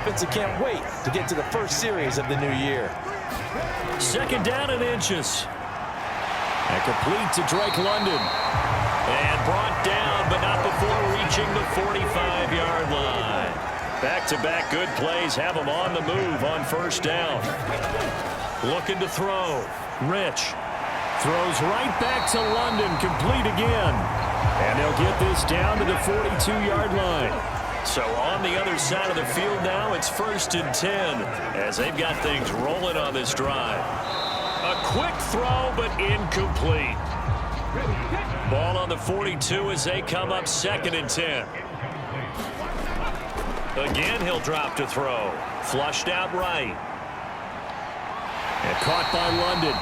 Offense can't wait to get to the first series of the new year. Second down and inches. And complete to Drake London. And brought down, but not before reaching the 45-yard line. Back-to-back good plays have him on the move on first down. Looking to throw. Rich throws right back to London, complete again. And they'll get this down to the 42-yard line. So on the other side of the field now, it's 1st and 10 as they've got things rolling on this drive. A quick throw, but incomplete. Ball on the 42 as they come up 2nd and 10. Again, he'll drop to throw. Flushed out right. And caught by London.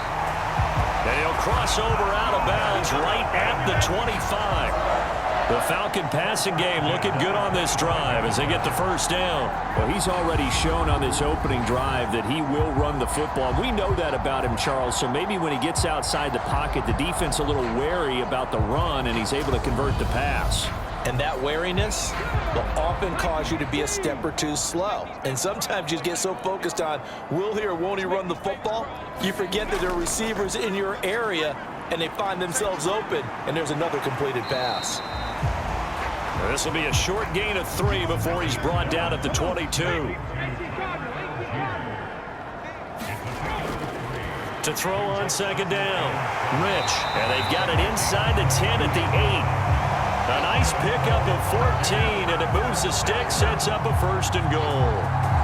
And he'll cross over out of bounds right at the 25. The Falcon passing game looking good on this drive as they get the first down. Well, he's already shown on this opening drive that he will run the football. We know that about him, Charles, so maybe when he gets outside the pocket, the defense a little wary about the run, and he's able to convert the pass. And that wariness will often cause you to be a step or two slow. And sometimes you get so focused on will he or won't he run the football, you forget that there are receivers in your area, and they find themselves open, and there's another completed pass. This will be a short gain of 3 before he's brought down at the 22. To throw on second down. Rich. And they've got it inside the 10 at the 8. A nice pickup of 14, and it moves the stick, sets up a 1st and goal.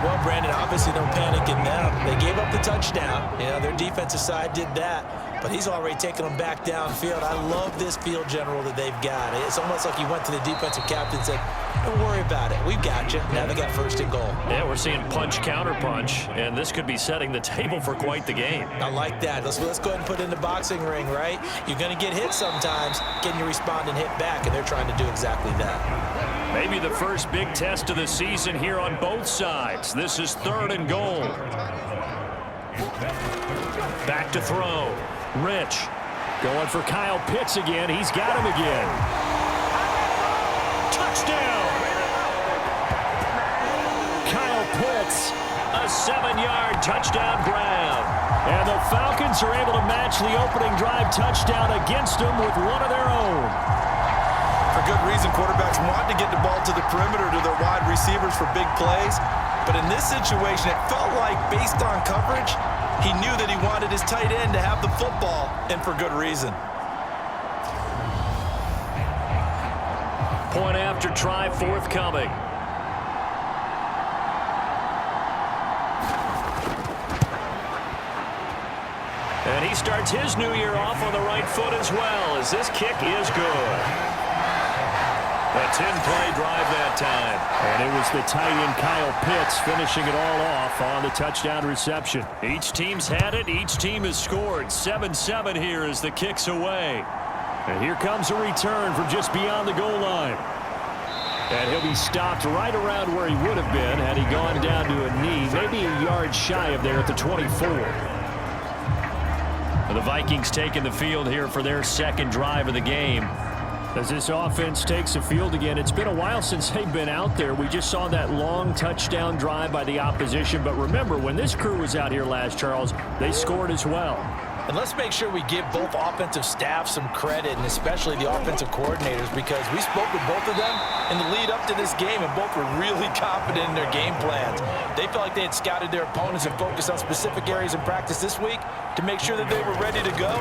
Well, Brandon, obviously no panic in them. They gave up the touchdown. You know, their defensive side did that. But he's already taken them back downfield. I love this field general that they've got. It's almost like he went to the defensive captain and said, don't worry about it. We've got you. Now they got 1st and goal. Yeah, we're seeing punch, counter punch, and this could be setting the table for quite the game. I like that. Let's go ahead and put it in the boxing ring, right? You're going to get hit sometimes. Can you respond and hit back? And they're trying to do exactly that. Maybe the first big test of the season here on both sides. This is 3rd and goal. Back to throw. Rich. Going for Kyle Pitts again. He's got him again. Touchdown! Kyle Pitts, a 7-yard touchdown grab. And the Falcons are able to match the opening drive touchdown against them with one of their own. For good reason, quarterbacks want to get the ball to the perimeter to their wide receivers for big plays. But in this situation, it felt like, based on coverage, he knew that he wanted his tight end to have the football, and for good reason. Point after try forthcoming. And he starts his new year off on the right foot as well, as this kick is good. A 10-play drive that time. And it was the tight end Kyle Pitts finishing it all off on the touchdown reception. Each team's had it. Each team has scored. 7-7 here as the kick's away. And here comes a return from just beyond the goal line. And he'll be stopped right around where he would have been had he gone down to a knee, maybe a yard shy of there at the 24. The Vikings taking the field here for their 2nd drive of the game. As this offense takes the field again, it's been a while since they've been out there. We just saw that long touchdown drive by the opposition. But remember, when this crew was out here last, Charles, they scored as well. And let's make sure we give both offensive staff some credit, and especially the offensive coordinators, because we spoke with both of them in the lead up to this game, and both were really confident in their game plans. They felt like they had scouted their opponents and focused on specific areas in practice this week to make sure that they were ready to go.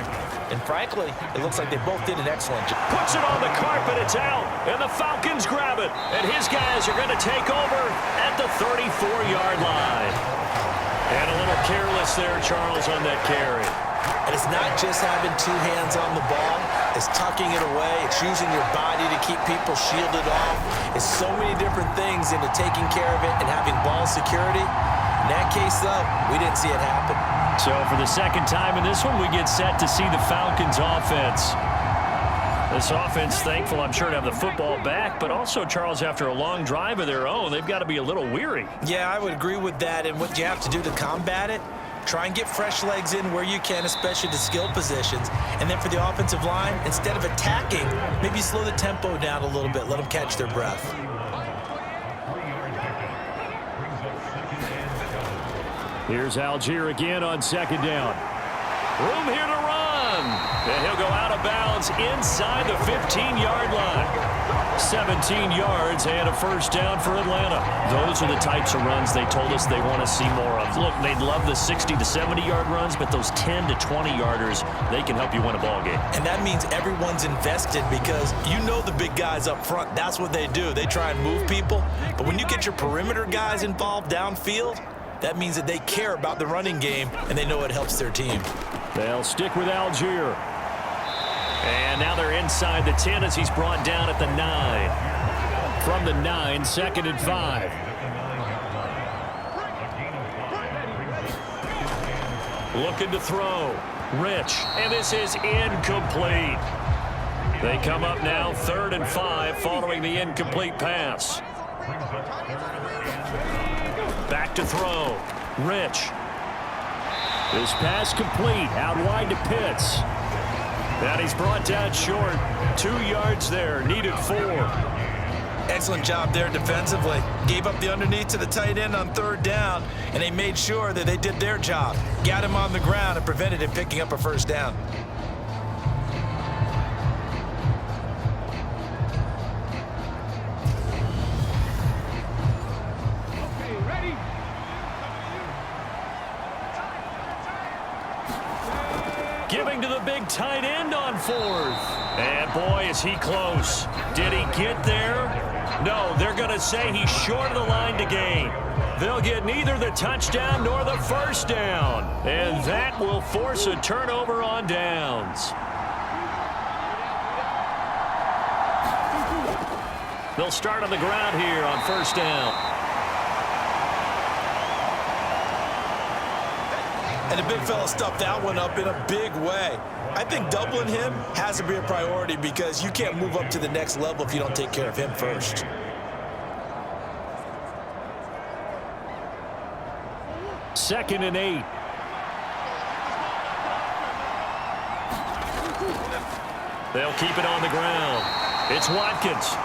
And frankly, it looks like they both did an excellent job. Puts it on the carpet, it's out, and the Falcons grab it. And his guys are going to take over at the 34-yard line. And a little careless there, Charles, on that carry. And it's not just having 2 hands on the ball. It's tucking it away. It's using your body to keep people shielded off. It's so many different things into taking care of it and having ball security. In that case, though, we didn't see it happen. So for the 2nd time in this one, we get set to see the Falcons offense. This offense, thankful, I'm sure, to have the football back, but also, Charles, after a long drive of their own, they've got to be a little weary. Yeah, I would agree with that. And what you have to do to combat it, try and get fresh legs in where you can, especially to skill positions. And then for the offensive line, instead of attacking, maybe slow the tempo down a little bit. Let them catch their breath. Here's Algier again on second down. Room here to run. And he'll go out of bounds inside the 15-yard line. 17 yards and a first down for Atlanta. Those are the types of runs they told us they want to see more of. Look, they'd love the 60 to 70-yard runs, but those 10 to 20-yarders, they can help you win a ball game. And that means everyone's invested because you know the big guys up front, that's what they do. They try and move people. But when you get your perimeter guys involved downfield, that means that they care about the running game and they know it helps their team. They'll stick with Algier. And now they're inside the 10 as he's brought down at the 9. From the 9, 2nd and 5. Looking to throw. Rich. And this is incomplete. They come up now 3rd and 5 following the incomplete pass. Back to throw. Rich. This pass complete. Out wide to Pitts. And he's brought down short. 2 yards there. Needed 4. Excellent job there defensively. Gave up the underneath to the tight end on 3rd down, and they made sure that they did their job. Got him on the ground and prevented him picking up a first down. Giving to the big tight end on 4th. And boy, is he close. Did he get there? No, they're going to say he's short of the line to gain. They'll get neither the touchdown nor the first down. And that will force a turnover on downs. They'll start on the ground here on 1st down. And the big fella stuffed that one up in a big way. I think doubling him has to be a priority because you can't move up to the next level if you don't take care of him first. Second and 8. They'll keep it on the ground. It's Watkins.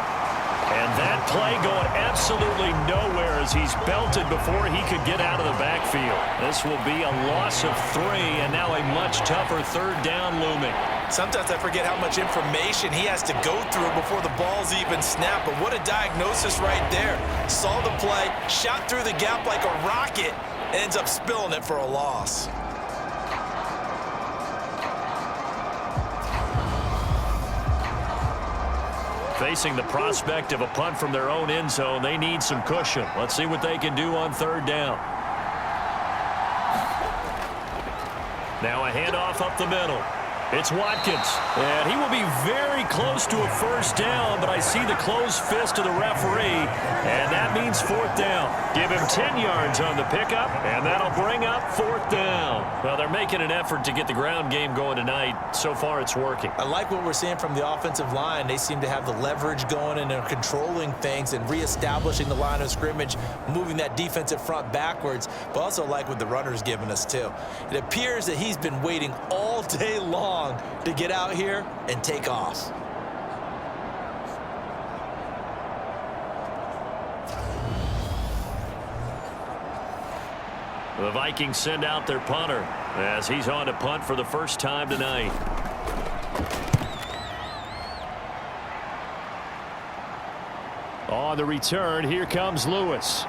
And that play going absolutely nowhere as he's belted before he could get out of the backfield. This will be a loss of 3 and now a much tougher 3rd down looming. Sometimes I forget how much information he has to go through before the ball's even snapped. But what a diagnosis right there. Saw the play, shot through the gap like a rocket, and ends up spilling it for a loss. Facing the prospect of a punt from their own end zone, they need some cushion. Let's see what they can do on 3rd down. Now a handoff up the middle. It's Watkins, and he will be very close to a first down, but I see the closed fist of the referee, and that means 4th down. Give him 10 yards on the pickup, and that'll bring up 4th down. Well, they're making an effort to get the ground game going tonight. So far, it's working. I like what we're seeing from the offensive line. They seem to have the leverage going, and they're controlling things and reestablishing the line of scrimmage, moving that defensive front backwards, but also like what the runner's giving us, too. It appears that he's been waiting all day long to get out here and take off. The Vikings send out their punter as he's on to punt for the first time tonight. On the return, here comes Lewis.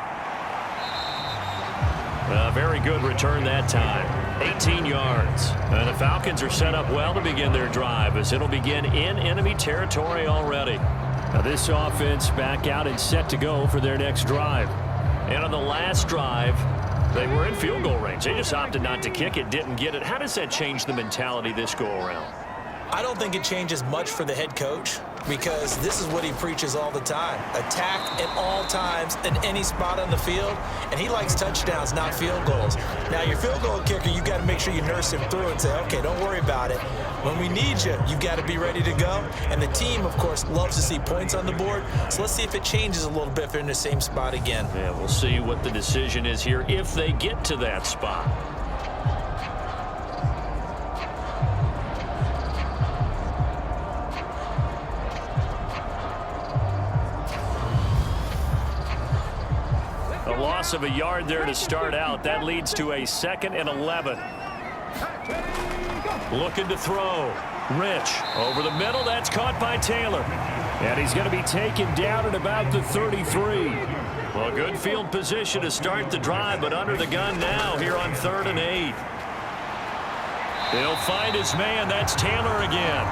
A very good return that time. 18 yards. And the Falcons are set up well to begin their drive as it'll begin in enemy territory already. Now this offense back out and set to go for their next drive. And on the last drive, they were in field goal range. They just opted not to kick it, didn't get it. How does that change the mentality this go around? I don't think it changes much for the head coach because this is what he preaches all the time. Attack at all times in any spot on the field, and he likes touchdowns, not field goals. Now, your field goal kicker, you got to make sure you nurse him through and say, okay, don't worry about it. When we need you, you've got to be ready to go. And the team, of course, loves to see points on the board. So let's see if it changes a little bit if they're in the same spot again. Yeah, we'll see what the decision is here if they get to that spot. loss of a yard there to start out. That leads to a 2nd and 11. Looking to throw. Rich over the middle. That's caught by Taylor. And he's going to be taken down at about the 33. Well, good field position to start the drive, but under the gun now here on 3rd and 8. He'll find his man. That's Taylor again.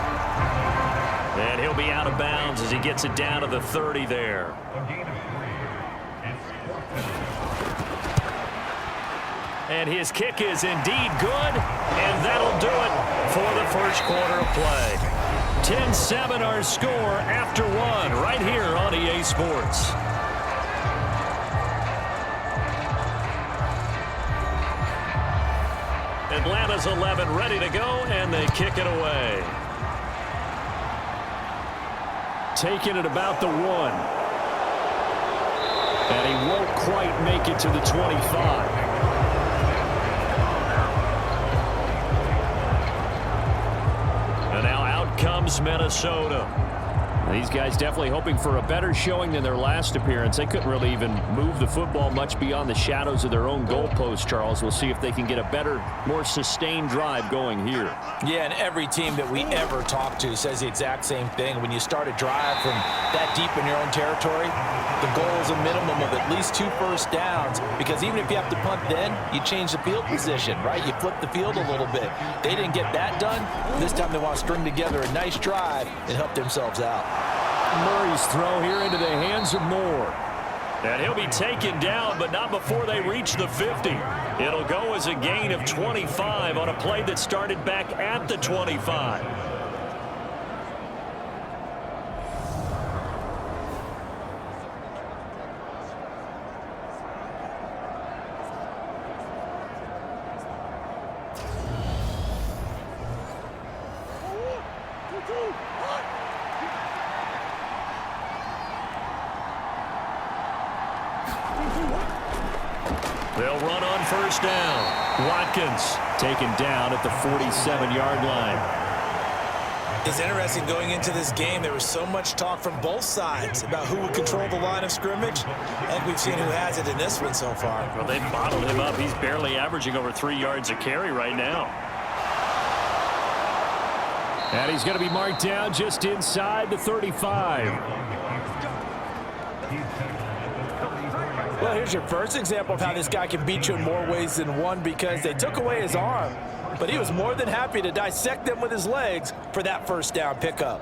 And he'll be out of bounds as he gets it down to the 30 there. And his kick is indeed good, and that'll do it for the first quarter of play. 10-7 our score after 1 right here on EA Sports. Atlanta's 11 ready to go, and they kick it away. Taking it about the 1. And he won't quite make it to the 25. And now out comes Minnesota. These guys definitely hoping for a better showing than their last appearance. They couldn't really even move the football much beyond the shadows of their own goalpost, Charles. We'll see if they can get a better, more sustained drive going here. Yeah, and every team that we ever talk to says the exact same thing. When you start a drive from that deep in your own territory, the goal is a minimum of at least 2 first downs, because even if you have to punt then, you change the field position, right? You flip the field a little bit. They didn't get that done. This time they want to string together a nice drive and help themselves out. Murray's throw here into the hands of Moore. And he'll be taken down, but not before they reach the 50. It'll go as a gain of 25 on a play that started back at the 25. They'll run on first down. Watkins taken down at the 47-yard line. It's interesting going into this game. There was so much talk from both sides about who would control the line of scrimmage. I think we've seen who has it in this one so far. Well, they've bottled him up. He's barely averaging over 3 yards a carry right now. And he's going to be marked down just inside the 35. Well, here's your first example of how this guy can beat you in more ways than one, because they took away his arm, but he was more than happy to dissect them with his legs for that first down pickup.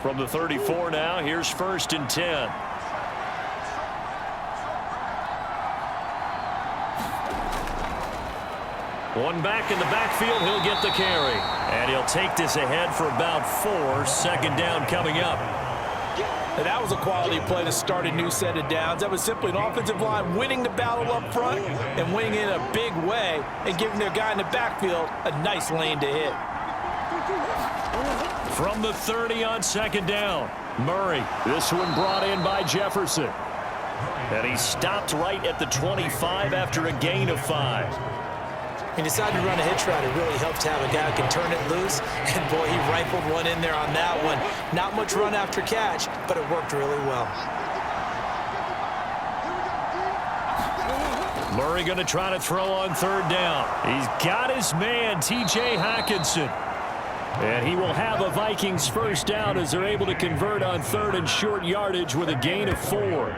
From the 34 now, here's 1st and 10. One back in the backfield, he'll get the carry. And he'll take this ahead for about 4. 2nd down coming up. And that was a quality play to start a new set of downs. That was simply an offensive line winning the battle up front and winning it in a big way and giving their guy in the backfield a nice lane to hit. From the 30 on 2nd down, Murray. This one brought in by Jefferson. And he stopped right at the 25 after a gain of 5. He decided to run a hitch route. It really helps to have a guy who can turn it loose. And, boy, he rifled one in there on that one. Not much run after catch, but it worked really well. Murray going to try to throw on 3rd down. He's got his man, T.J. Hockenson. And he will have a Vikings first down as they're able to convert on 3rd and short yardage with a gain of 4.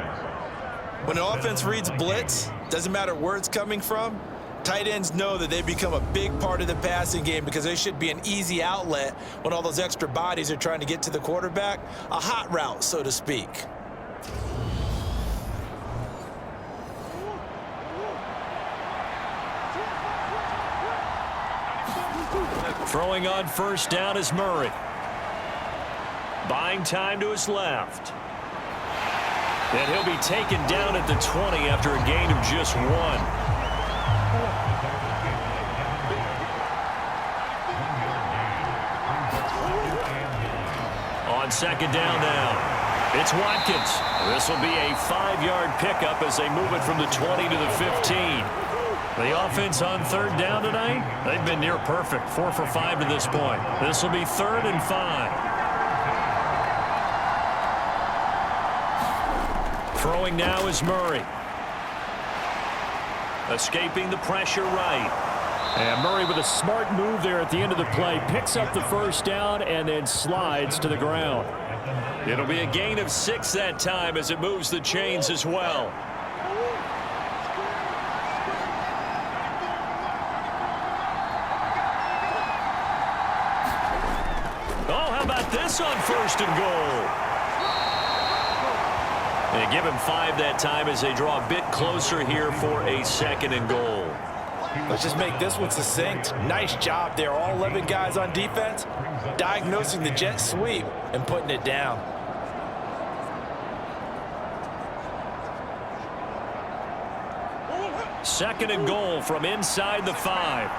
When an offense reads blitz, doesn't matter where it's coming from, tight ends know that they become a big part of the passing game because they should be an easy outlet when all those extra bodies are trying to get to the quarterback. A hot route, so to speak. Throwing on first down is Murray. Buying time to his left. And he'll be taken down at the 20 after a gain of just 1. On 2nd down now, it's Watkins. This will be a 5-yard pickup as they move it from the 20 to the 15. The offense on third down tonight, they've been near perfect. 4 for 5 to this point. This will be 3rd and 5. Throwing now is Murray. Escaping the pressure right. And Murray with a smart move there at the end of the play. Picks up the first down and then slides to the ground. It'll be a gain of 6 that time as it moves the chains as well. Oh, how about this on 1st and goal? They give him 5 that time as they draw a bit closer here for a 2nd and goal. Let's just make this one succinct. Nice job there. All 11 guys on defense, diagnosing the jet sweep and putting it down. Second and goal from inside the 5.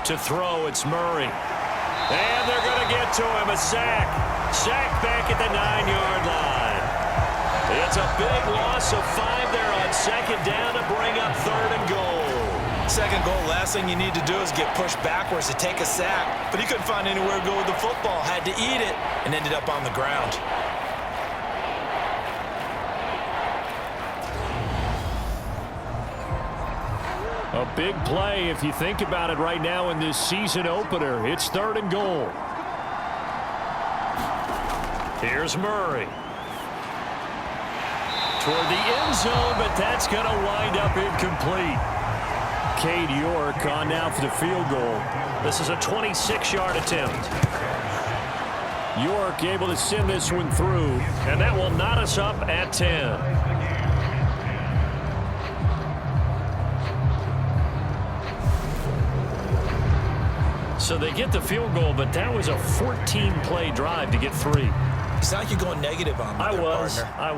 To throw, it's Murray. And they're going to get to him. A sack. Sack back at the 9-yard line. It's a big loss of 5 there on 2nd down to bring up 3rd and goal. 2nd goal, last thing you need to do is get pushed backwards to take a sack. But he couldn't find anywhere to go with the football. Had to eat it and ended up on the ground. A big play if you think about it right now in this season opener. It's 3rd and goal. Here's Murray. Toward the end zone, but that's going to wind up incomplete. Cade York on now for the field goal. This is a 26-yard attempt. York able to send this one through. And that will knot us up at 10. So they get the field goal, but that was a 14-play drive to get 3. It's not like you're going negative on me, partner.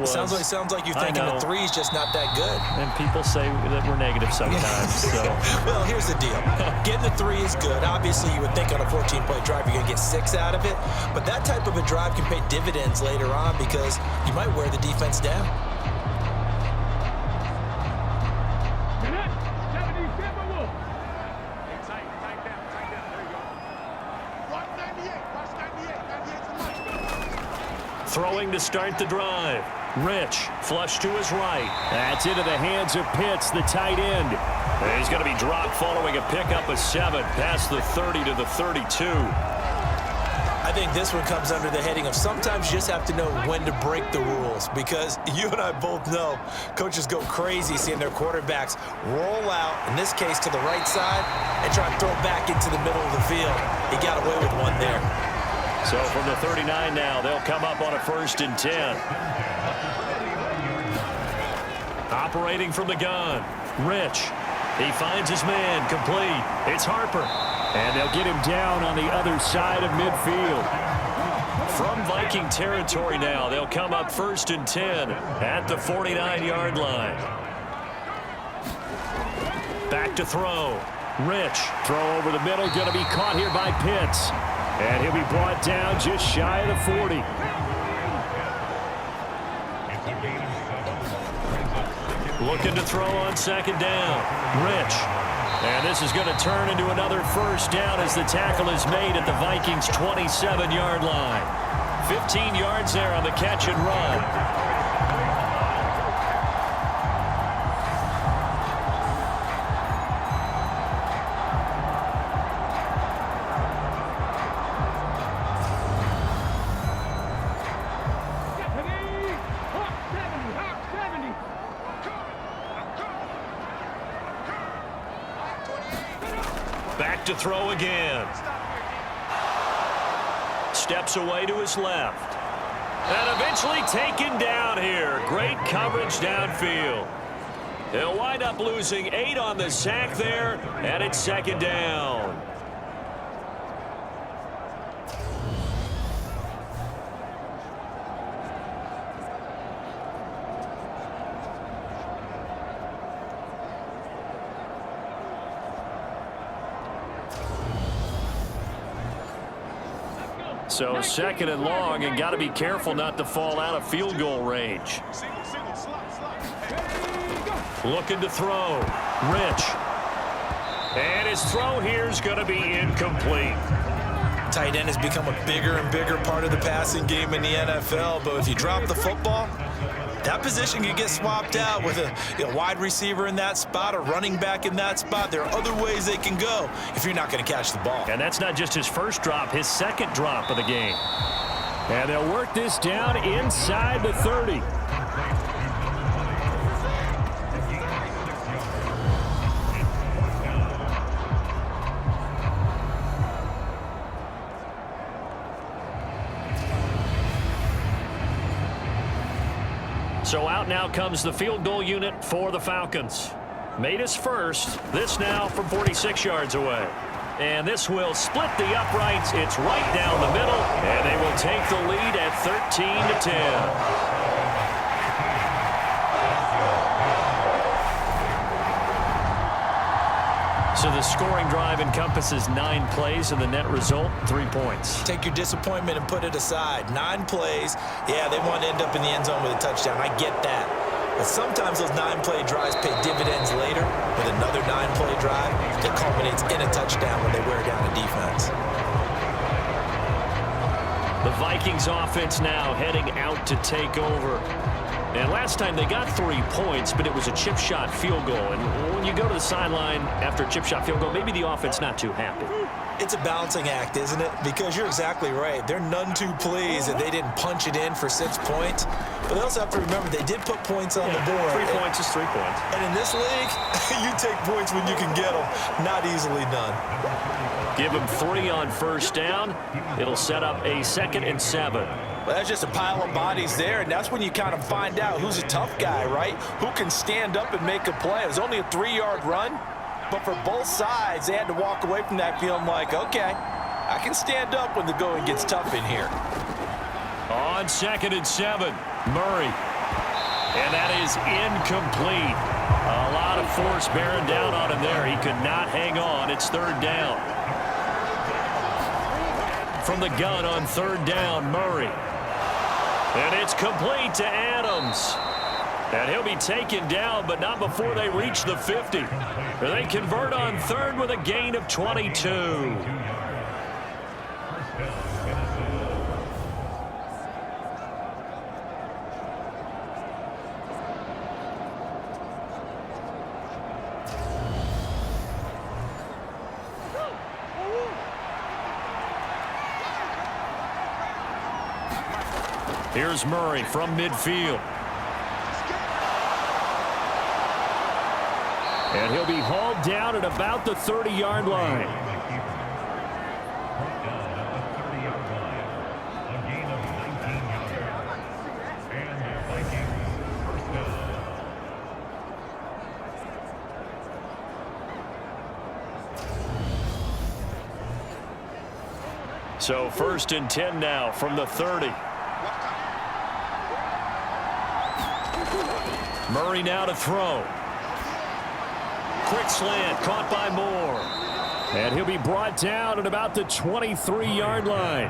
Sounds like you're thinking the 3 is just not that good. And people say that we're negative sometimes. So. Well, here's the deal. Getting the 3 is good. Obviously, you would think on a 14-play drive you're going to get 6 out of it. But that type of a drive can pay dividends later on because you might wear the defense down. Throwing to start the drive. Rich, flush to his right. That's into the hands of Pitts, the tight end. And he's going to be dropped following a pickup of 7 past the 30 to the 32. I think this one comes under the heading of sometimes you just have to know when to break the rules because you and I both know coaches go crazy seeing their quarterbacks roll out, in this case to the right side, and try and throw it back into the middle of the field. He got away with one there. So from the 39 now, they'll come up on a 1st and 10. Operating from the gun. Rich. He finds his man. Complete. It's Harper. And they'll get him down on the other side of midfield. From Viking territory now, they'll come up 1st and 10 at the 49-yard line. Back to throw. Rich. Throw over the middle. Going to be caught here by Pitts. And he'll be brought down just shy of the 40. Looking to throw on 2nd down. Rich. And this is going to turn into another 1st down as the tackle is made at the Vikings' 27-yard line. 15 yards there on the catch and run. Back to throw again. Steps away to his left. And eventually taken down here. Great coverage downfield. He'll wind up losing 8 on the sack there, and it's 2nd down. So 2nd and long, and got to be careful not to fall out of field goal range. Looking to throw. Rich. And his throw here is going to be incomplete. Tight end has become a bigger and bigger part of the passing game in the NFL, but if you drop the football, that position can get swapped out with a wide receiver in that spot, a running back in that spot. There are other ways they can go if you're not going to catch the ball. And that's not just his first drop, his second drop of the game. And they'll work this down inside the 30. So out now comes the field goal unit for the Falcons. Made his first. This now from 46 yards away. And this will split the uprights. It's right down the middle. And they will take the lead at 13-10. So the scoring drive encompasses 9 plays, and the net result, 3 points. Take your disappointment and put it aside. 9 plays. Yeah, they want to end up in the end zone with a touchdown. I get that. But sometimes those 9-play drives pay dividends later with another 9-play drive that culminates in a touchdown when they wear down a defense. The Vikings offense now heading out to take over. And last time they got 3 points, but it was a chip shot field goal. And when you go to the sideline after a chip shot field goal, maybe the offense not too happy. It's a balancing act, isn't it? Because you're exactly right. They're none too pleased that they didn't punch it in for 6 points. But they also have to remember they did put points on the board. 3 points is 3 points. And in this league, you take points when you can get them. Not easily done. Give him 3 on first down. It'll set up a 2nd and 7. Well, that's just a pile of bodies there, and that's when you kind of find out who's a tough guy, right? Who can stand up and make a play. It was only a 3-yard run, but for both sides, they had to walk away from that feeling like, okay, I can stand up when the going gets tough in here. On 2nd and 7, Murray. And that is incomplete. A lot of force bearing down on him there. He could not hang on. It's 3rd down. From the gun on 3rd down, Murray. And it's complete to Adams. And he'll be taken down, but not before they reach the 50. They convert on 3rd with a gain of 22. Here's Murray from midfield. And he'll be hauled down at about the 30-yard line. So 1st and 10 now from the 30. Murray now to throw. Quick slant, caught by Moore. And he'll be brought down at about the 23-yard line.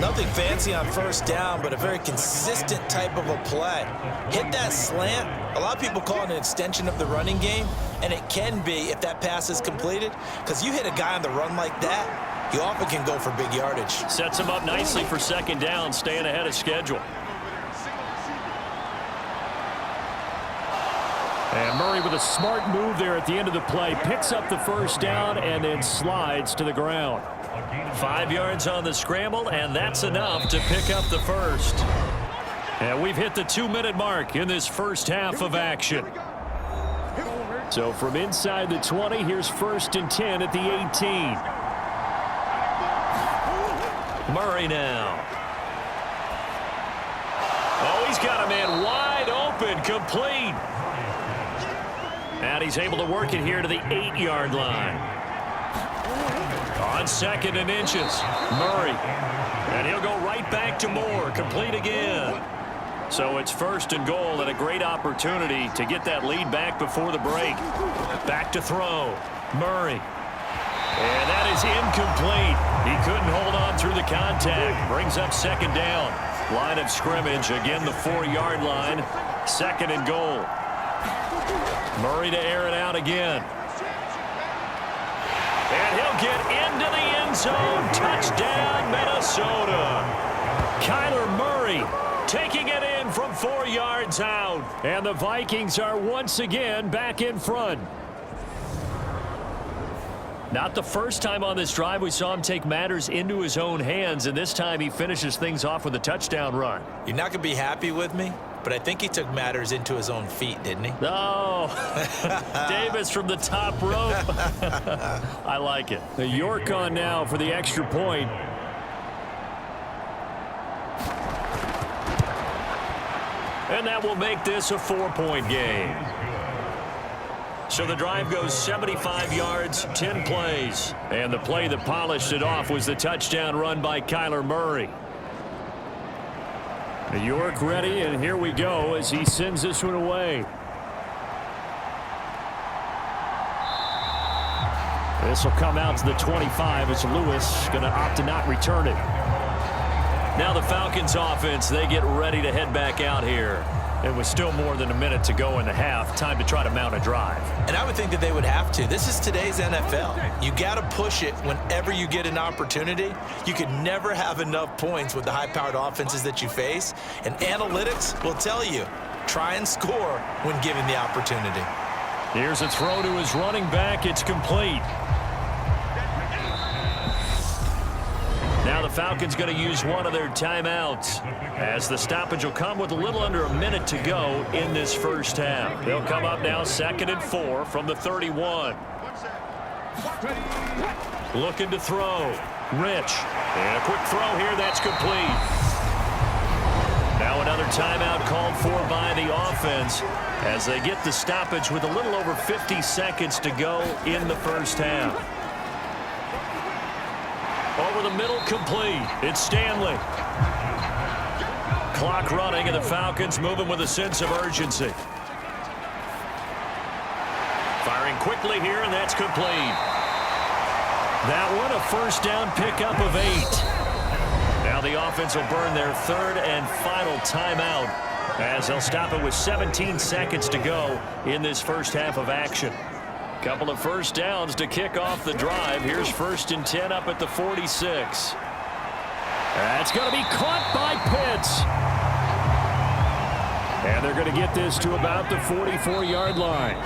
Nothing fancy on first down, but a very consistent type of a play. Hit that slant. A lot of people call it an extension of the running game, and it can be if that pass is completed, because you hit a guy on the run like that, you often can go for big yardage. Sets him up nicely for 2nd down, staying ahead of schedule. And Murray with a smart move there at the end of the play. Picks up the first down and then slides to the ground. 5 yards on the scramble, and that's enough to pick up the first. And we've hit the 2-minute mark in this first half of action. So from inside the 20, here's 1st and 10 at the 18. Murray now. Oh, he's got a man wide open, complete. And he's able to work it here to the 8-yard line. On 2nd and inches, Murray. And he'll go right back to Moore, complete again. So it's 1st and goal, and a great opportunity to get that lead back before the break. Back to throw, Murray. And that is incomplete. He couldn't hold on through the contact. Brings up 2nd down. Line of scrimmage, again the 4-yard line. Second and goal. Murray to air it out again. And he'll get into the end zone. Touchdown, Minnesota. Kyler Murray taking it in from 4 yards out. And the Vikings are once again back in front. Not the first time on this drive we saw him take matters into his own hands, and this time he finishes things off with a touchdown run. You're not going to be happy with me, but I think he took matters into his own feet, didn't he? Oh, Davis from the top rope. I like it. The York on now for the extra point. And that will make this a 4-point game. So the drive goes 75 yards, 10 plays. And the play that polished it off was the touchdown run by Kyler Murray. York ready, and here we go as he sends this one away. This will come out to the 25 as Lewis going to opt to not return it. Now the Falcons offense, they get ready to head back out here. It was still more than a minute to go in the half. Time to try to mount a drive. And I would think that they would have to. This is today's NFL. You got to push it whenever you get an opportunity. You could never have enough points with the high-powered offenses that you face. And analytics will tell you, try and score when given the opportunity. Here's a throw to his running back. It's complete. Now the Falcons going to use one of their timeouts as the stoppage will come with a little under a minute to go in this first half. They'll come up now 2nd and 4 from the 31. Looking to throw. Rich. And a quick throw here. That's complete. Now another timeout called for by the offense as they get the stoppage with a little over 50 seconds to go in the first half. Over the middle, complete. It's Stanley. Clock running, and the Falcons moving with a sense of urgency. Firing quickly here, and that's complete. That one, a first down pickup of 8. Now the offense will burn their third and final timeout as they'll stop it with 17 seconds to go in this first half of action. Couple of first downs to kick off the drive. Here's 1st and 10 up at the 46. That's going to be caught by Pitts. And they're going to get this to about the 44-yard line.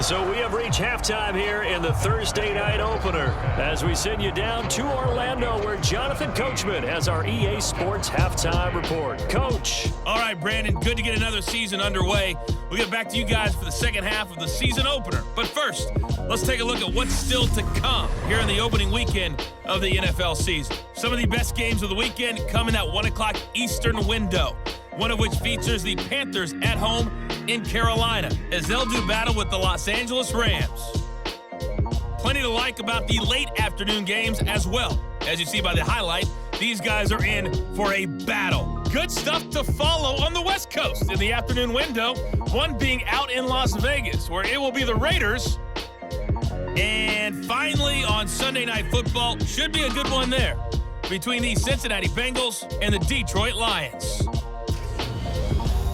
So we have reached halftime here in the Thursday night opener as we send you down to Orlando where Jonathan Coachman has our EA Sports halftime report. Coach. All right, Brandon, good to get another season underway. We'll get back to you guys for the second half of the season opener. But first, let's take a look at what's still to come here in the opening weekend of the NFL season. Some of the best games of the weekend come in that 1 o'clock Eastern window, one of which features the Panthers at home in Carolina as they'll do battle with the Los Angeles Rams. Plenty to like about the late afternoon games as well. As you see by the highlight, these guys are in for a battle. Good stuff to follow on the West Coast in the afternoon window, one being out in Las Vegas, where it will be the Raiders. And finally, on Sunday Night Football, should be a good one there, between the Cincinnati Bengals and the Detroit Lions.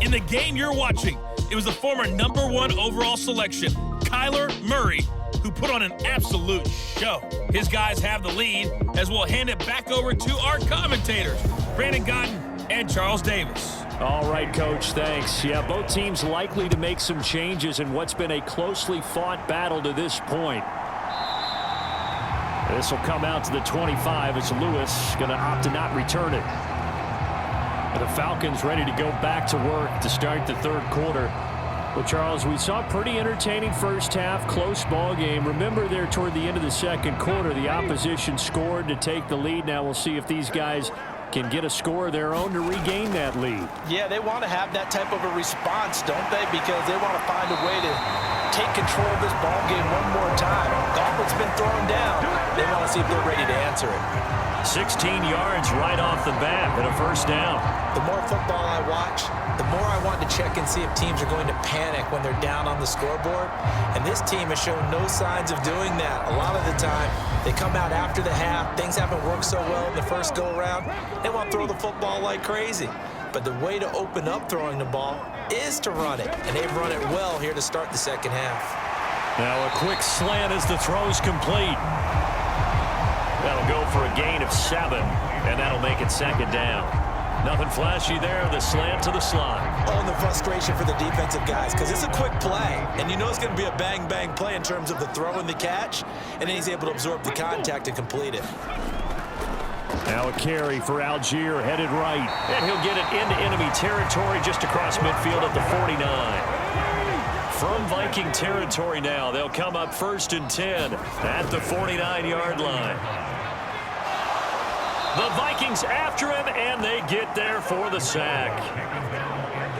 In the game you're watching, it was the former #1 overall selection, Kyler Murray, who put on an absolute show. His guys have the lead as we'll hand it back over to our commentators, Brandon Godden and Charles Davis. All right, Coach, thanks. Yeah, both teams likely to make some changes in what's been a closely fought battle to this point. This will come out to the 25 as Lewis going to opt to not return it. The Falcons ready to go back to work to start the third quarter. Well, Charles, we saw a pretty entertaining first half, close ball game. Remember there toward the end of the second quarter, the opposition scored to take the lead. Now we'll see if these guys can get a score of their own to regain that lead. Yeah, they want to have that type of a response, don't they? Because they want to find a way to take control of this ball game one more time. Gauntlet's been thrown down. They want to see if they're ready to answer it. 16 yards right off the bat and a first down. The more football I watch, the more I want to check and see if teams are going to panic when they're down on the scoreboard. And this team has shown no signs of doing that. A lot of the time, they come out after the half. Things haven't worked so well in the first go-around. They want to throw the football like crazy. But the way to open up throwing the ball is to run it. And they've run it well here to start the second half. Now a quick slant as the throw's complete. That'll go for a gain of 7, and that'll make it second down. Nothing flashy there, the slant to the slot. Oh, and the frustration for the defensive guys, because it's a quick play. And you know it's going to be a bang-bang play in terms of the throw and the catch, and then he's able to absorb the contact and complete it. Now a carry for Algier, headed right. And he'll get it into enemy territory just across midfield at the 49. From Viking territory now, they'll come up 1st and 10 at the 49-yard line. The Vikings after him, and they get there for the sack.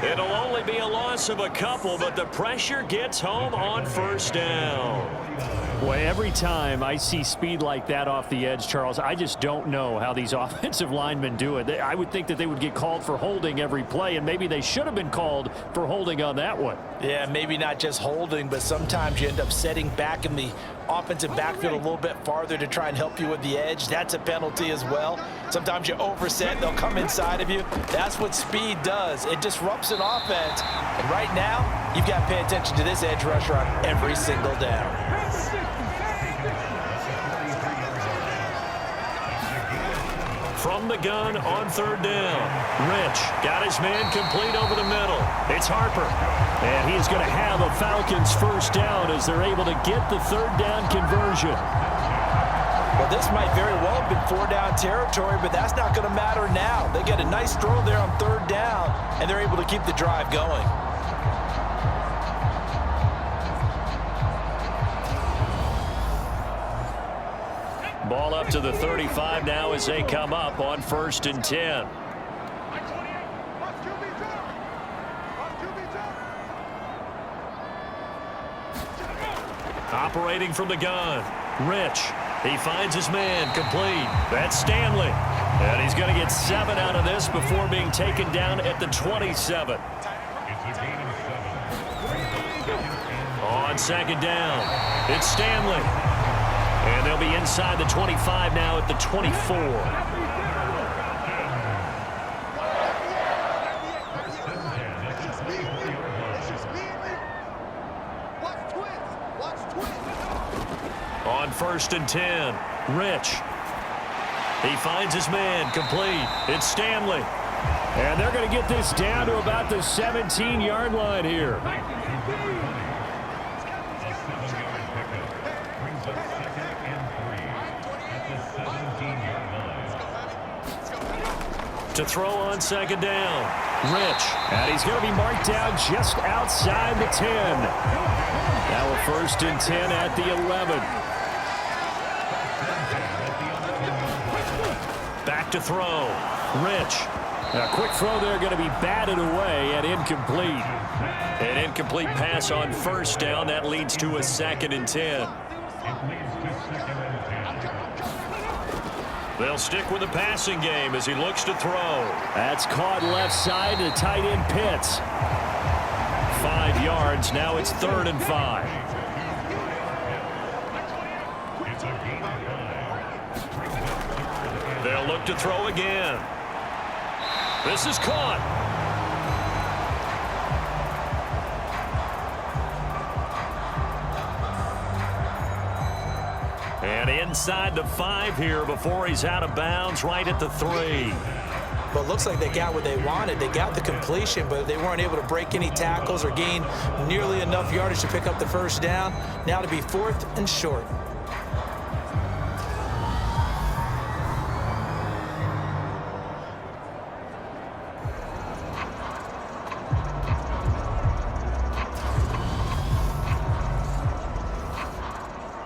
It'll only be a loss of a couple, but the pressure gets home on 1st down. Boy, every time I see speed like that off the edge, Charles, I just don't know how these offensive linemen do it. I would think that they would get called for holding every play, and maybe they should have been called for holding on that one. Yeah, maybe not just holding, but sometimes you end up setting back in the offensive backfield a little bit farther to try and help you with the edge. That's a penalty as well. Sometimes you overset, they'll come inside of you. That's what speed does. It disrupts an offense. And right now, you've got to pay attention to this edge rusher on every single down. From the gun on 3rd down. Rich got his man complete over the middle. It's Harper. And he's going to have a Falcons 1st down as they're able to get the 3rd down conversion. Well, this might very well have been 4-down territory, but that's not going to matter now. They get a nice throw there on 3rd down, and they're able to keep the drive going. Ball up to the 35 now as they come up on 1st and 10. Operating from the gun. Rich. He finds his man complete. That's Stanley. And he's going to get 7 out of this before being taken down at the 27. On 2nd down, it's Stanley. And they'll be inside the 25 now at the 24. On 1st and 10, Rich. He finds his man complete. It's Stanley. And they're going to get this down to about the 17-yard line here. To throw on 2nd down, Rich. And he's going to be marked down just outside the 10. Now a 1st and 10 at the 11. Back to throw, Rich. A quick throw there going to be batted away and incomplete. An incomplete pass on 1st down. That leads to a 2nd and 10. They'll stick with the passing game as he looks to throw. That's caught left side to tight end Pitts. 5 yards. Now it's 3rd and 5. They'll look to throw again. This is caught. And inside the 5 here before he's out of bounds, right at the 3. Well, it looks like they got what they wanted. They got the completion, but they weren't able to break any tackles or gain nearly enough yardage to pick up the 1st down. Now to be 4th and short.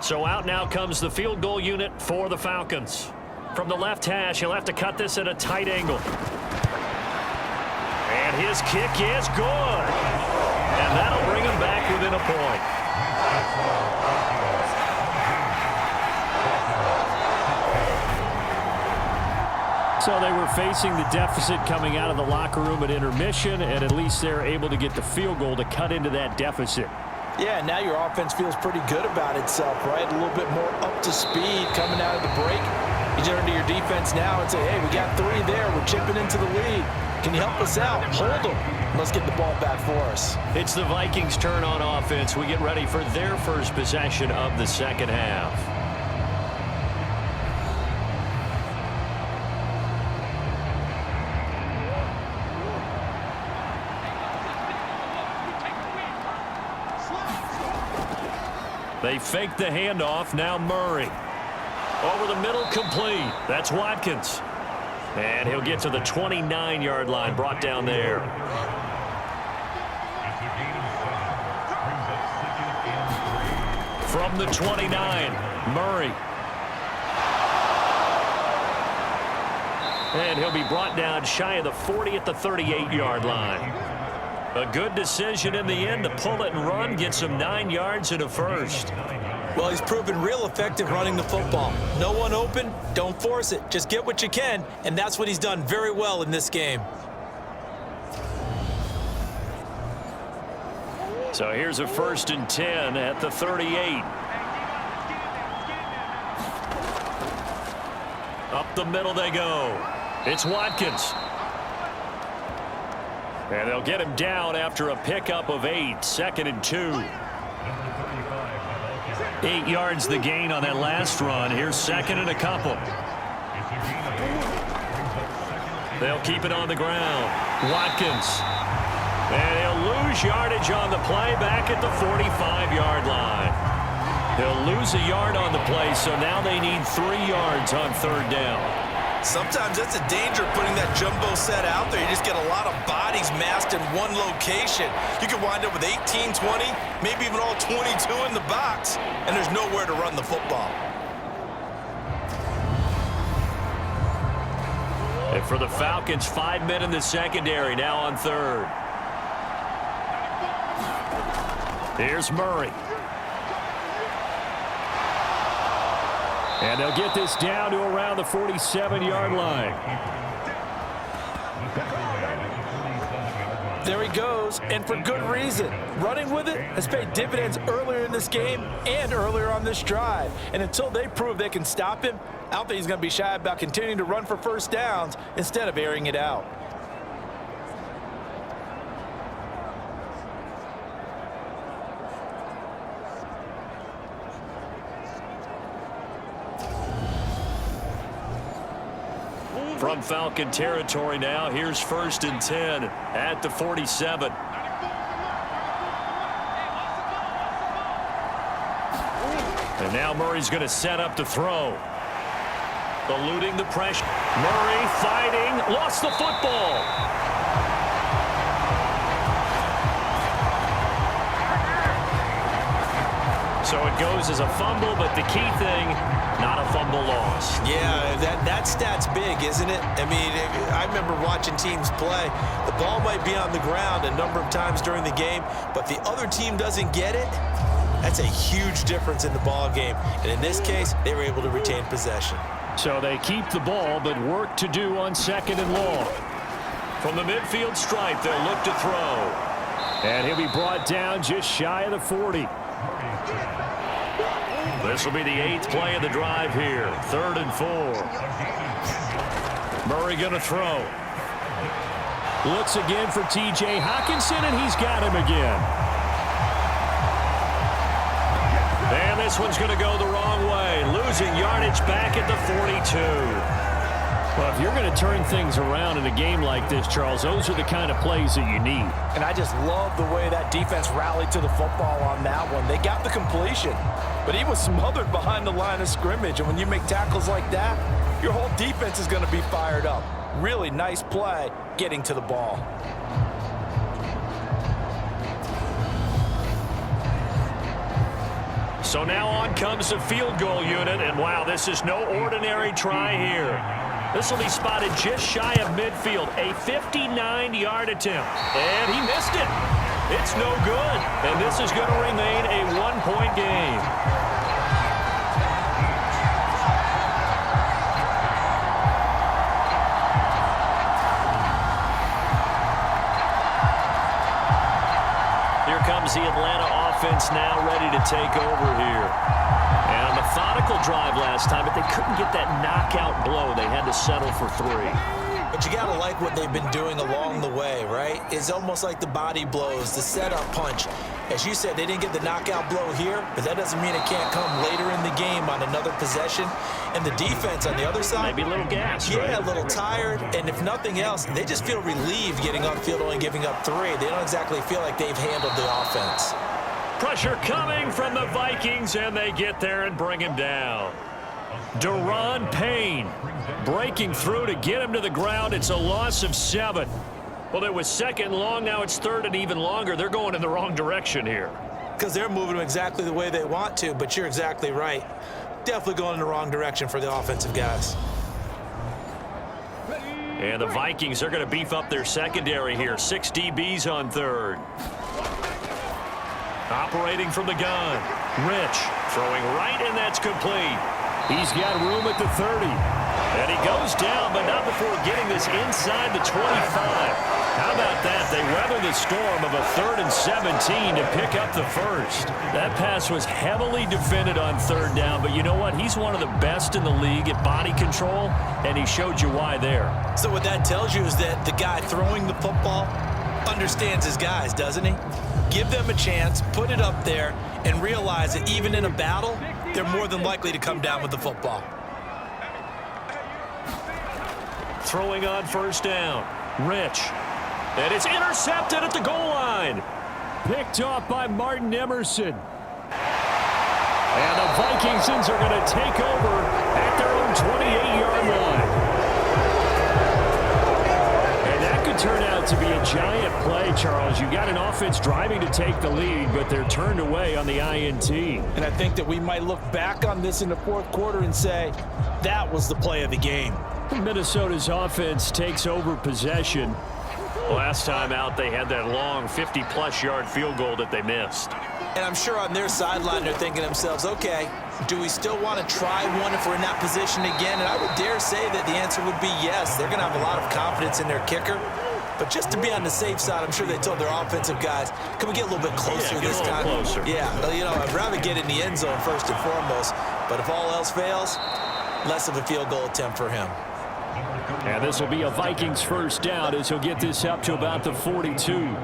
So out now comes the field goal unit for the Falcons. From the left hash, he'll have to cut this at a tight angle. And his kick is good. And that'll bring him back within a point. So they were facing the deficit coming out of the locker room at intermission, and at least they're able to get the field goal to cut into that deficit. Yeah, now your offense feels pretty good about itself, right? A little bit more up to speed coming out of the break. You turn to your defense now and say, hey, we got 3 there. We're chipping into the lead. Can you help us out? Hold them. Let's get the ball back for us. It's the Vikings' turn on offense. We get ready for their first possession of the second half. They fake the handoff. Now Murray. Over the middle, complete. That's Watkins. And he'll get to the 29-yard line, brought down there. From the 29, Murray. And he'll be brought down shy of the 40 at the 38-yard line. A good decision in the end to pull it and run, get some 9 yards and a first. Well, he's proven real effective running the football. No one open, don't force it. Just get what you can, and that's what he's done very well in this game. So here's a 1st and 10 at the 38. Up the middle they go. It's Watkins. And they'll get him down after a pickup of 8, 2nd and 2. 8 yards the gain on that last run. Here's 2nd and a couple. They'll keep it on the ground. Watkins. And he'll lose yardage on the play back at the 45-yard line. He'll lose a yard on the play, so now they need 3 yards on 3rd down. Sometimes that's a danger putting that jumbo set out there. You just get a lot of bodies massed in one location. You could wind up with 18, 20, maybe even all 22 in the box, and there's nowhere to run the football. And for the Falcons, 5 men in the secondary, now on 3rd. Here's Murray. And they'll get this down to around the 47-yard line. There he goes, and for good reason. Running with it has paid dividends earlier in this game and earlier on this drive. And until they prove they can stop him, I don't think he's going to be shy about continuing to run for first downs instead of airing it out. From Falcon territory now, here's 1st and 10 at the 47. And now Murray's going to set up to throw. Eluding the pressure. Murray fighting, lost the football. So it goes as a fumble, but the key thing, not a fumble loss. Yeah, that stat's big, isn't it? I mean, I remember watching teams play. The ball might be on the ground a number of times during the game, but the other team doesn't get it. That's a huge difference in the ball game. And in this case, they were able to retain possession. So they keep the ball, but work to do on 2nd and long. From the midfield stripe, they'll look to throw. And he'll be brought down just shy of the 40. This will be the 8th play of the drive here. 3rd and 4. Murray going to throw. Looks again for T.J. Hockenson, and he's got him again. And this one's going to go the wrong way. Losing yardage back at the 42. Well, if you're going to turn things around in a game like this, Charles, those are the kind of plays that you need. And I just love the way that defense rallied to the football on that one. They got the completion, but he was smothered behind the line of scrimmage. And when you make tackles like that, your whole defense is going to be fired up. Really nice play getting to the ball. So now on comes the field goal unit, and wow, this is no ordinary try here. This will be spotted just shy of midfield, a 59-yard attempt, and he missed it. It's no good, and this is going to remain a 1-point game. Here comes the Atlanta offense now ready to take over here. And a methodical drive last time, but they couldn't get that knockout blow. They had to settle for 3. But you got to like what they've been doing along the way, right? It's almost like the body blows, the setup punch. As you said, they didn't get the knockout blow here, but that doesn't mean it can't come later in the game on another possession. And the defense on the other side, maybe a little gas, yeah, right? A little tired. And if nothing else, they just feel relieved getting upfield, only giving up 3. They don't exactly feel like they've handled the offense. Pressure coming from the Vikings, and they get there and bring him down. Deron Payne breaking through to get him to the ground. It's a loss of 7. Well, it was 2nd and long. Now it's 3rd and even longer. They're going in the wrong direction here. Because they're moving them exactly the way they want to, but you're exactly right. Definitely going in the wrong direction for the offensive guys. And the Vikings are going to beef up their secondary here. 6 DBs on 3rd. Operating from the gun. Rich throwing right, and that's complete. He's got room at the 30. And he goes down, but not before getting this inside the 25. How about that? They weather the storm of a 3rd and 17 to pick up the first. That pass was heavily defended on 3rd down, but you know what? He's one of the best in the league at body control, and he showed you why there. So what that tells you is that the guy throwing the football understands his guys, doesn't he? Give them a chance, put it up there, and realize that even in a battle, they're more than likely to come down with the football. Throwing on 1st down. Rich. And it's intercepted at the goal line. Picked off by Martin Emerson. And the Vikings are going to take over at their own 28-yard line. And that could turn out to be a giant play, Charles. You got an offense driving to take the lead, but they're turned away on the INT. And I think that we might look back on this in the 4th quarter and say, that was the play of the game. Minnesota's offense takes over possession. Last time out, they had that long 50-plus yard field goal that they missed. And I'm sure on their sideline, they're thinking to themselves, okay, do we still want to try one if we're in that position again? And I would dare say that the answer would be yes. They're going to have a lot of confidence in their kicker. But just to be on the safe side, I'm sure they told their offensive guys, can we get a little bit closer this time? Closer. Yeah, you know, I'd rather get in the end zone first and foremost. But if all else fails, less of a field goal attempt for him. And this will be a Vikings 1st down as he'll get this up to about the 42.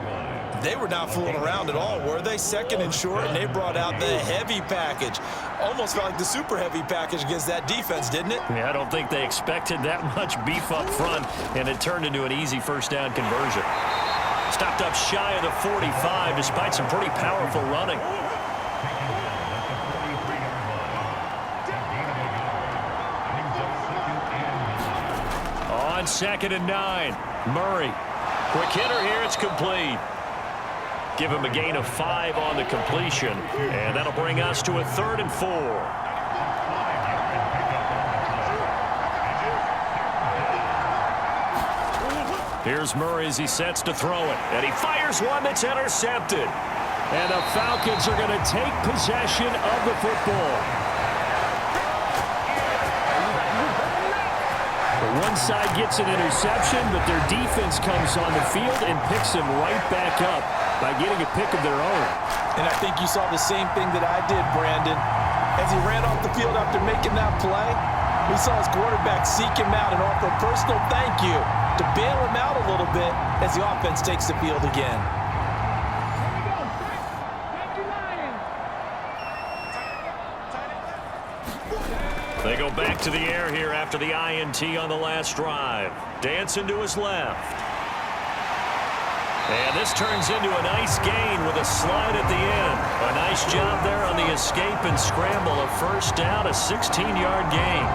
They were not fooling around at all, were they? 2nd and short, and they brought out the heavy package. Almost felt like the super heavy package against that defense, didn't it? Yeah, I don't think they expected that much beef up front, and it turned into an easy 1st down conversion. Stopped up shy of the 45 despite some pretty powerful running. On 2nd and 9, Murray. Quick hitter here, it's complete. Give him a gain of 5 on the completion, and that'll bring us to a 3rd and 4. Here's Murray as he sets to throw it, and he fires one that's intercepted. And the Falcons are going to take possession of the football. One side gets an interception, but their defense comes on the field and picks them right back up by getting a pick of their own. And I think you saw the same thing that I did, Brandon. As he ran off the field after making that play, we saw his quarterback seek him out and offer a personal thank you to bail him out a little bit as the offense takes the field again. They go back to the air here after the INT on the last drive. Dancing to his left. And this turns into a nice gain with a slide at the end. A nice job there on the escape and scramble. A 1st down, a 16-yard gain.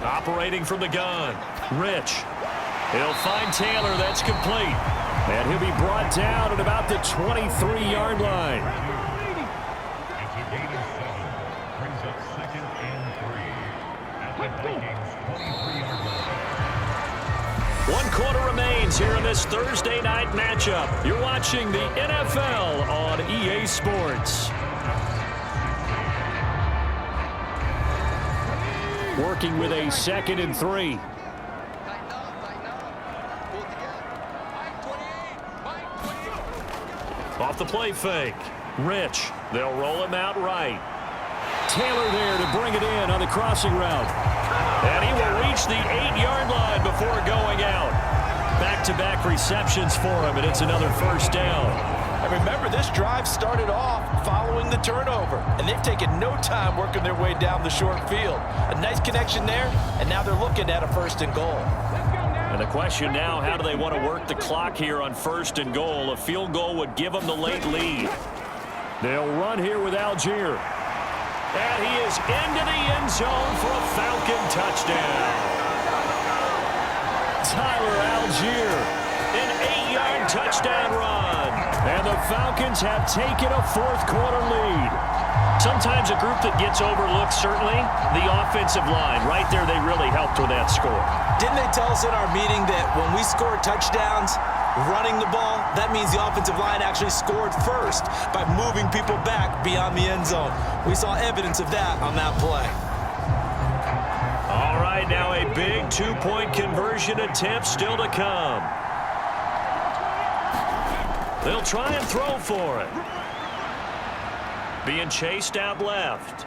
Operating from the gun. Rich. He'll find Taylor. That's complete. And he'll be brought down at about the 23-yard line. Brings up 2nd and 3 at the Vikings 23-yard line. 1 quarter remains. lines here in this Thursday night matchup. You're watching the NFL on EA Sports. Working with a 2nd and 3. Off the play fake. Rich. They'll roll him out right. Taylor there to bring it in on the crossing route. And he will reach the 8-yard line before going out. Back-to-back receptions for him, and it's another first down. And remember, this drive started off following the turnover, and they've taken no time working their way down the short field. A nice connection there, and now they're looking at a 1st and goal. And the question now, how do they want to work the clock here on 1st and goal? A field goal would give them the late lead. They'll run here with Algier. And he is into the end zone for a Falcon touchdown. Tyler Algier, an 8-yard touchdown run. And the Falcons have taken a 4th quarter lead. Sometimes a group that gets overlooked, certainly, the offensive line. Right there, they really helped with that score. Didn't they tell us in our meeting that when we score touchdowns running the ball, that means the offensive line actually scored first by moving people back beyond the end zone? We saw evidence of that on that play. All right, now a big 2-point conversion attempt still to come. They'll try and throw for it. Being chased out left.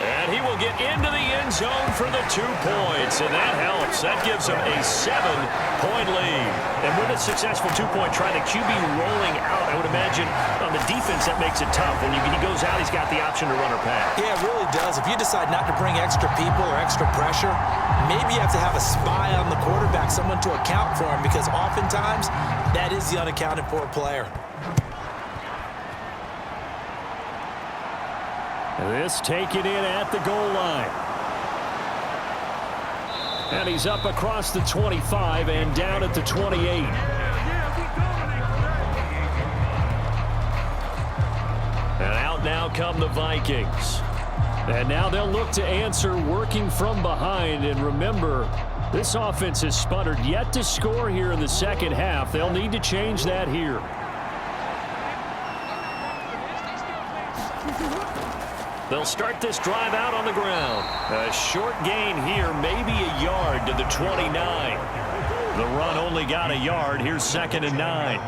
And he will get into the end zone for the 2 points, and that helps. That gives him a 7-point lead. And with a successful 2-point try, the QB rolling out, I would imagine on the defense that makes it tough. When he goes out, he's got the option to run or pass. Yeah, it really does. If you decide not to bring extra people or extra pressure, maybe you have to have a spy on the quarterback, someone to account for him, because oftentimes that is the unaccounted for player. This taken in at the goal line. And he's up across the 25 and down at the 28. And out now come the Vikings. And now they'll look to answer working from behind. And remember, this offense has sputtered yet to score here in the second half. They'll need to change that here. They'll start this drive out on the ground. A short gain here, maybe a yard to the 29. The run only got a yard. Here's 2nd and 9.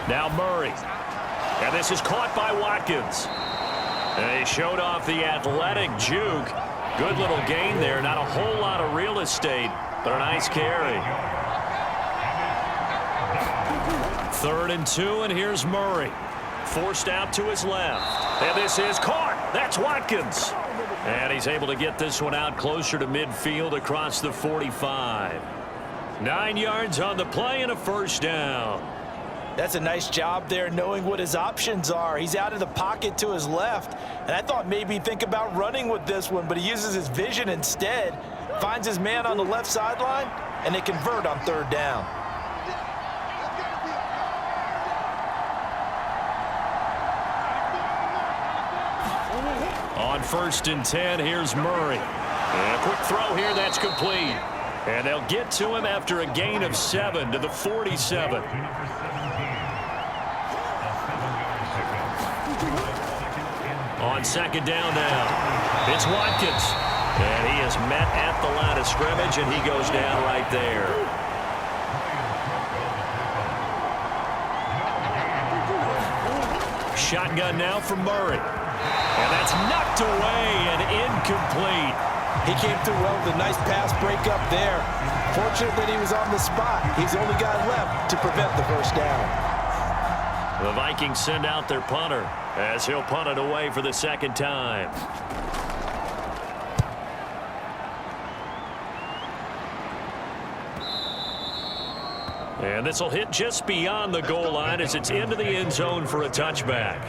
Now Murray. And this is caught by Watkins. And he showed off the athletic juke. Good little gain there. Not a whole lot of real estate, but a nice carry. 3rd and 2, and here's Murray. Forced out to his left. And this is caught. That's Watkins. And he's able to get this one out closer to midfield across the 45. 9 yards on the play and a 1st down. That's a nice job there knowing what his options are. He's out of the pocket to his left. And I thought maybe think about running with this one, but he uses his vision instead. Finds his man on the left sideline, and they convert on 3rd down. On 1st and 10, here's Murray. And a quick throw here, that's complete. And they'll get to him after a gain of 7 to the 47. On 2nd down now, it's Watkins. And he is met at the line of scrimmage, and he goes down right there. Shotgun now for Murray. And that's knocked away and incomplete. He came through well with a nice pass breakup there. Fortunate that he was on the spot. He's the only guy left to prevent the 1st down. The Vikings send out their punter as he'll punt it away for the 2nd time. And this will hit just beyond the goal line as it's into the end zone for a touchback.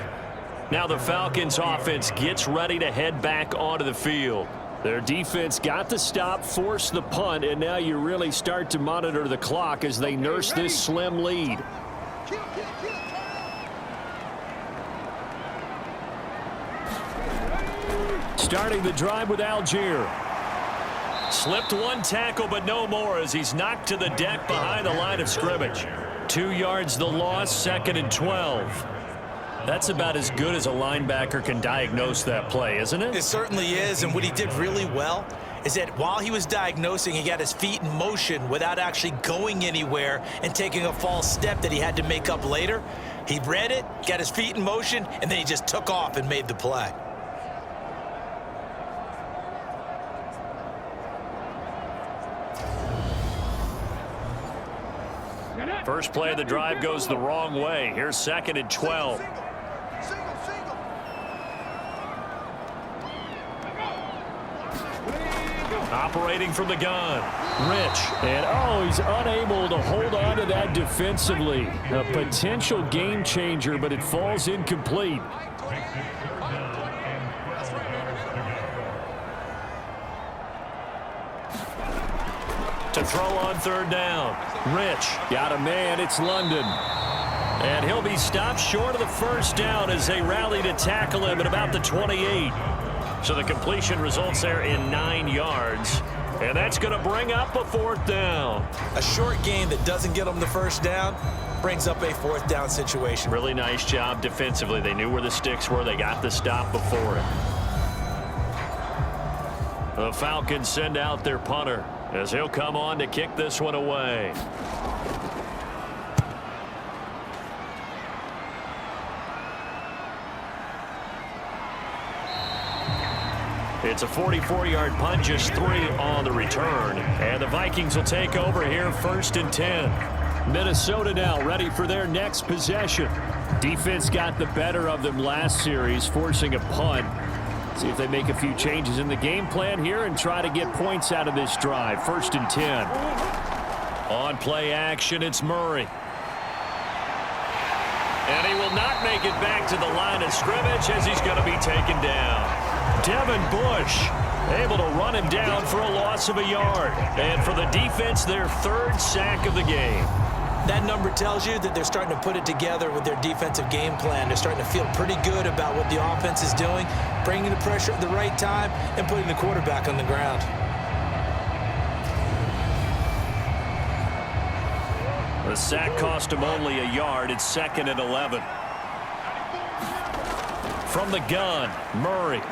Now the Falcons offense gets ready to head back onto the field. Their defense got the stop, forced the punt, and now you really start to monitor the clock as they nurse this slim lead. starting the drive with Algier. Slipped one tackle, but no more as he's knocked to the deck behind the line of scrimmage. 2 yards the loss, 2nd and 12. That's about as good as a linebacker can diagnose that play, isn't it? It certainly is, and what he did really well is that while he was diagnosing, he got his feet in motion without actually going anywhere and taking a false step that he had to make up later. He read it, got his feet in motion, and then he just took off and made the play. First play of the drive goes the wrong way. Here's 2nd and 12. Operating from the gun. Rich. And, he's unable to hold on to that defensively. A potential game changer, but it falls incomplete. To throw on 3rd down. Rich. Got a man. It's London. And he'll be stopped short of the 1st down as they rally to tackle him at about the 28. So the completion results there in 9 yards. And that's going to bring up a 4th down. A short game that doesn't get them the 1st down brings up a 4th down situation. Really nice job defensively. They knew where the sticks were. They got the stop before it. The Falcons send out their punter as he'll come on to kick this one away. It's a 44-yard punt, just 3 on the return. And the Vikings will take over here 1st and 10. Minnesota now ready for their next possession. Defense got the better of them last series, forcing a punt. See if they make a few changes in the game plan here and try to get points out of this drive. 1st and 10. On play action, it's Murray. And he will not make it back to the line of scrimmage as he's going to be taken down. Devin Bush able to run him down for a loss of a yard. And for the defense, their 3rd sack of the game. That number tells you that they're starting to put it together with their defensive game plan. They're starting to feel pretty good about what the offense is doing, bringing the pressure at the right time, and putting the quarterback on the ground. The sack cost him only a yard. It's 2nd and 11. From the gun, Murray.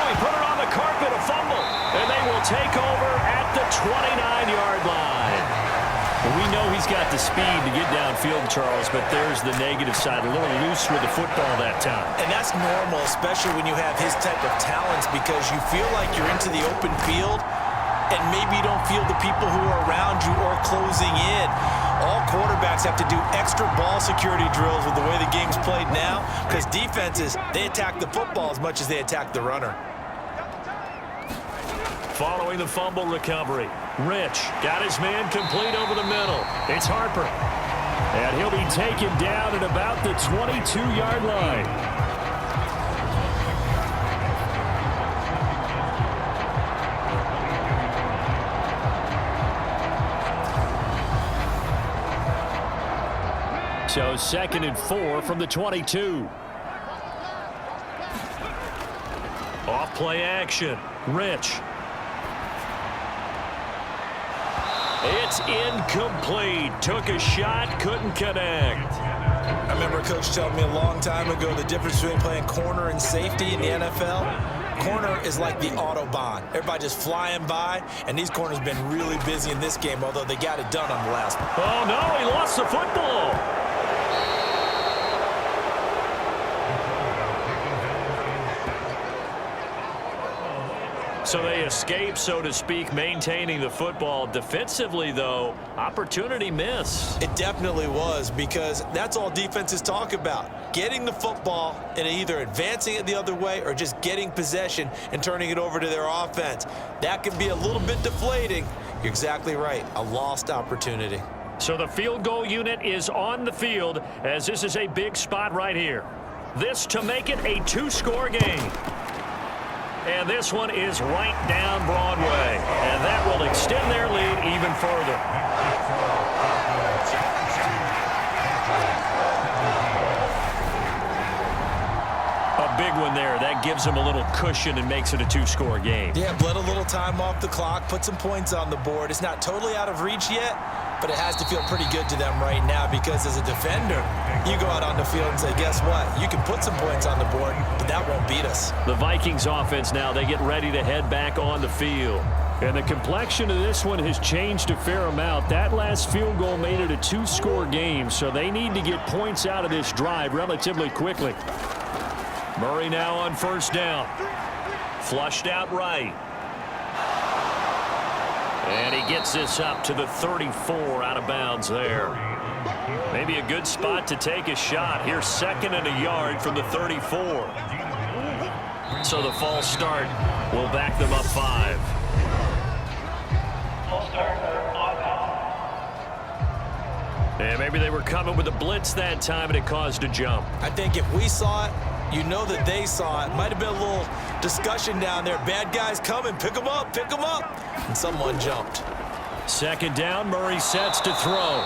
He put it on the carpet, a fumble, and they will take over at the 29-yard line. Well, we know he's got the speed to get downfield, Charles, but there's the negative side, a little loose with the football that time. And that's normal, especially when you have his type of talents, because you feel like you're into the open field and maybe you don't feel the people who are around you or closing in. All quarterbacks have to do extra ball security drills with the way the game's played now, because defenses, they attack the football as much as they attack the runner. Following the fumble recovery, Rich got his man complete over the middle. It's Harper. And he'll be taken down at about the 22-yard line. So 2nd and 4 from the 22. Off play action, Rich. It's incomplete. Took a shot, couldn't connect. I remember a coach telling me a long time ago the difference between playing corner and safety in the NFL. Corner is like the Autobahn. Everybody just flying by, and these corners have been really busy in this game, although they got it done on the last one. Oh, no, he lost the football. So they escape, so to speak, maintaining the football. Defensively, though, opportunity miss. It definitely was, because that's all defenses talk about. Getting the football and either advancing it the other way or just getting possession and turning it over to their offense. That can be a little bit deflating. You're exactly right. A lost opportunity. So the field goal unit is on the field as this is a big spot right here. This to make it a 2-score game. And this one is right down Broadway. And that will extend their lead even further. A a big one there. That gives them a little cushion and makes it a two-score game. Yeah, bled a little time off the clock, put some points on the board. It's not totally out of reach yet, but it has to feel pretty good to them right now because as a defender, you go out on the field and say, guess what? You can put some points on the board, but that won't beat us. The Vikings offense now, they get ready to head back on the field. And the complexion of this one has changed a fair amount. That last field goal made it a two-score game, so they need to get points out of this drive relatively quickly. Murray now on first down. Flushed out right. And he gets this up to the 34 out of bounds there. Maybe a good spot to take a shot. Here's 2nd and a yard from the 34. So the false start will back them up 5. And maybe they were coming with a blitz that time and it caused a jump. I think if we saw it, you know that they saw it. Might have been a little discussion down there. Bad guys coming, pick them up, pick them up. And someone jumped. 2nd down, Murray sets to throw.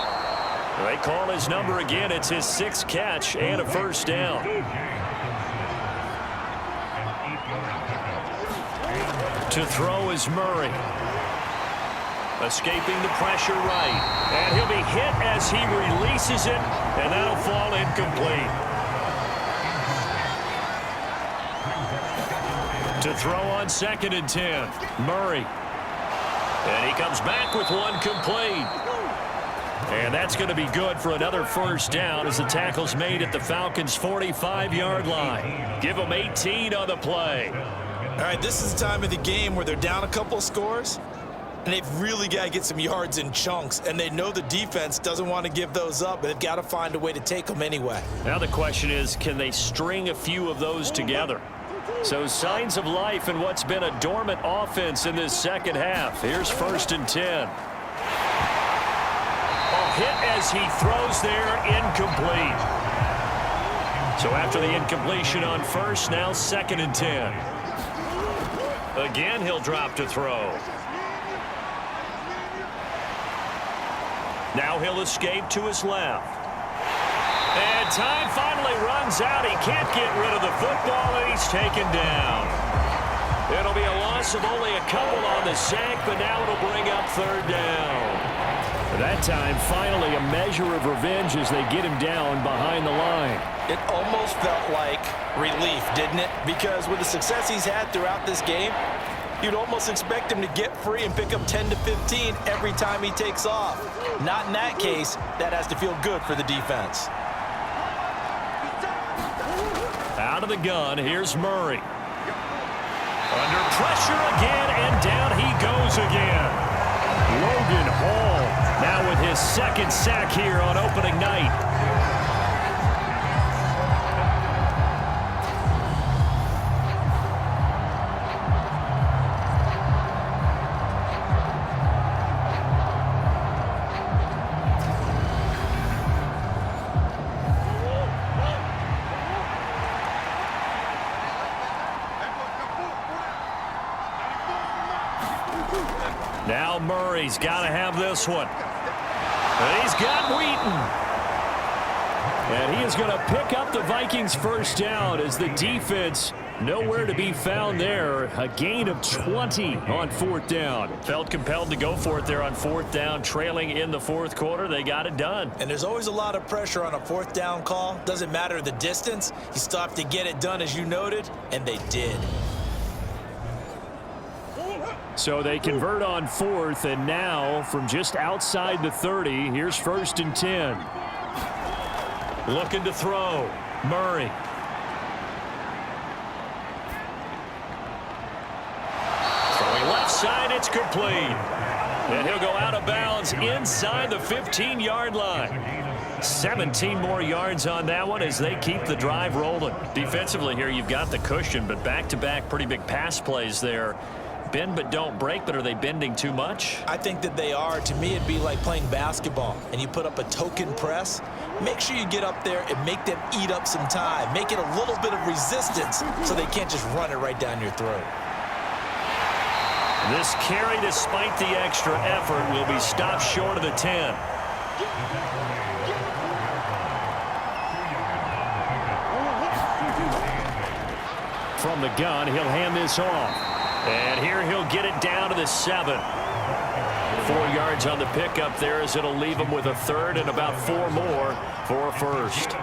They call his number again. It's his 6th catch and a first down. To throw is Murray. Escaping the pressure right. And he'll be hit as he releases it, and that'll fall incomplete. To throw on 2nd and 10. Murray. And he comes back with one complete. And that's going to be good for another first down as the tackle's made at the Falcons' 45-yard line. Give them 18 on the play. All right, this is the time of the game where they're down a couple of scores, and they've really got to get some yards in chunks, and they know the defense doesn't want to give those up, but they've got to find a way to take them anyway. Now the question is, can they string a few of those together? So signs of life in what's been a dormant offense in this second half. Here's 1st and 10. A hit as he throws there, incomplete. So after the incompletion on first, now 2nd and 10. Again, he'll drop to throw. Now he'll escape to his left. And time finally runs out. He can't get rid of the football, and he's taken down. It'll be a loss of only a couple on the sack, but now it'll bring up 3rd down. That time, finally, a measure of revenge as they get him down behind the line. It almost felt like relief, didn't it? Because with the success he's had throughout this game, you'd almost expect him to get free and pick up 10 to 15 every time he takes off. Not in that case. That has to feel good for the defense. Out of the gun, here's Murray. Under pressure again, and down he goes again. Logan Hall now with his 2nd sack here on opening night. Now Murray's got to have this one. And he's got Wheaton. And he is going to pick up the Vikings' first down as the defense nowhere to be found there. A gain of 20 on 4th down. Felt compelled to go for it there on 4th down, trailing in the 4th quarter. They got it done. And there's always a lot of pressure on a 4th down call. Doesn't matter the distance. You still have to get it done, as you noted, and they did. So they convert on 4th, and now from just outside the 30, here's 1st and 10. Looking to throw. Murray. Throwing left side, it's complete. And he'll go out of bounds inside the 15-yard line. 17 more yards on that one as they keep the drive rolling. Defensively here, you've got the cushion, but back-to-back pretty big pass plays there. Bend but don't break, but are they bending too much? I think that they are. To me, it'd be like playing basketball, and you put up a token press. Make sure you get up there and make them eat up some time. Make it a little bit of resistance so they can't just run it right down your throat. This carry, despite the extra effort, will be stopped short of the 10. From the gun, he'll hand this off. And here he'll get it down to the 7. 4 yards on the pickup there as it'll leave him with a third and about 4 more for a first.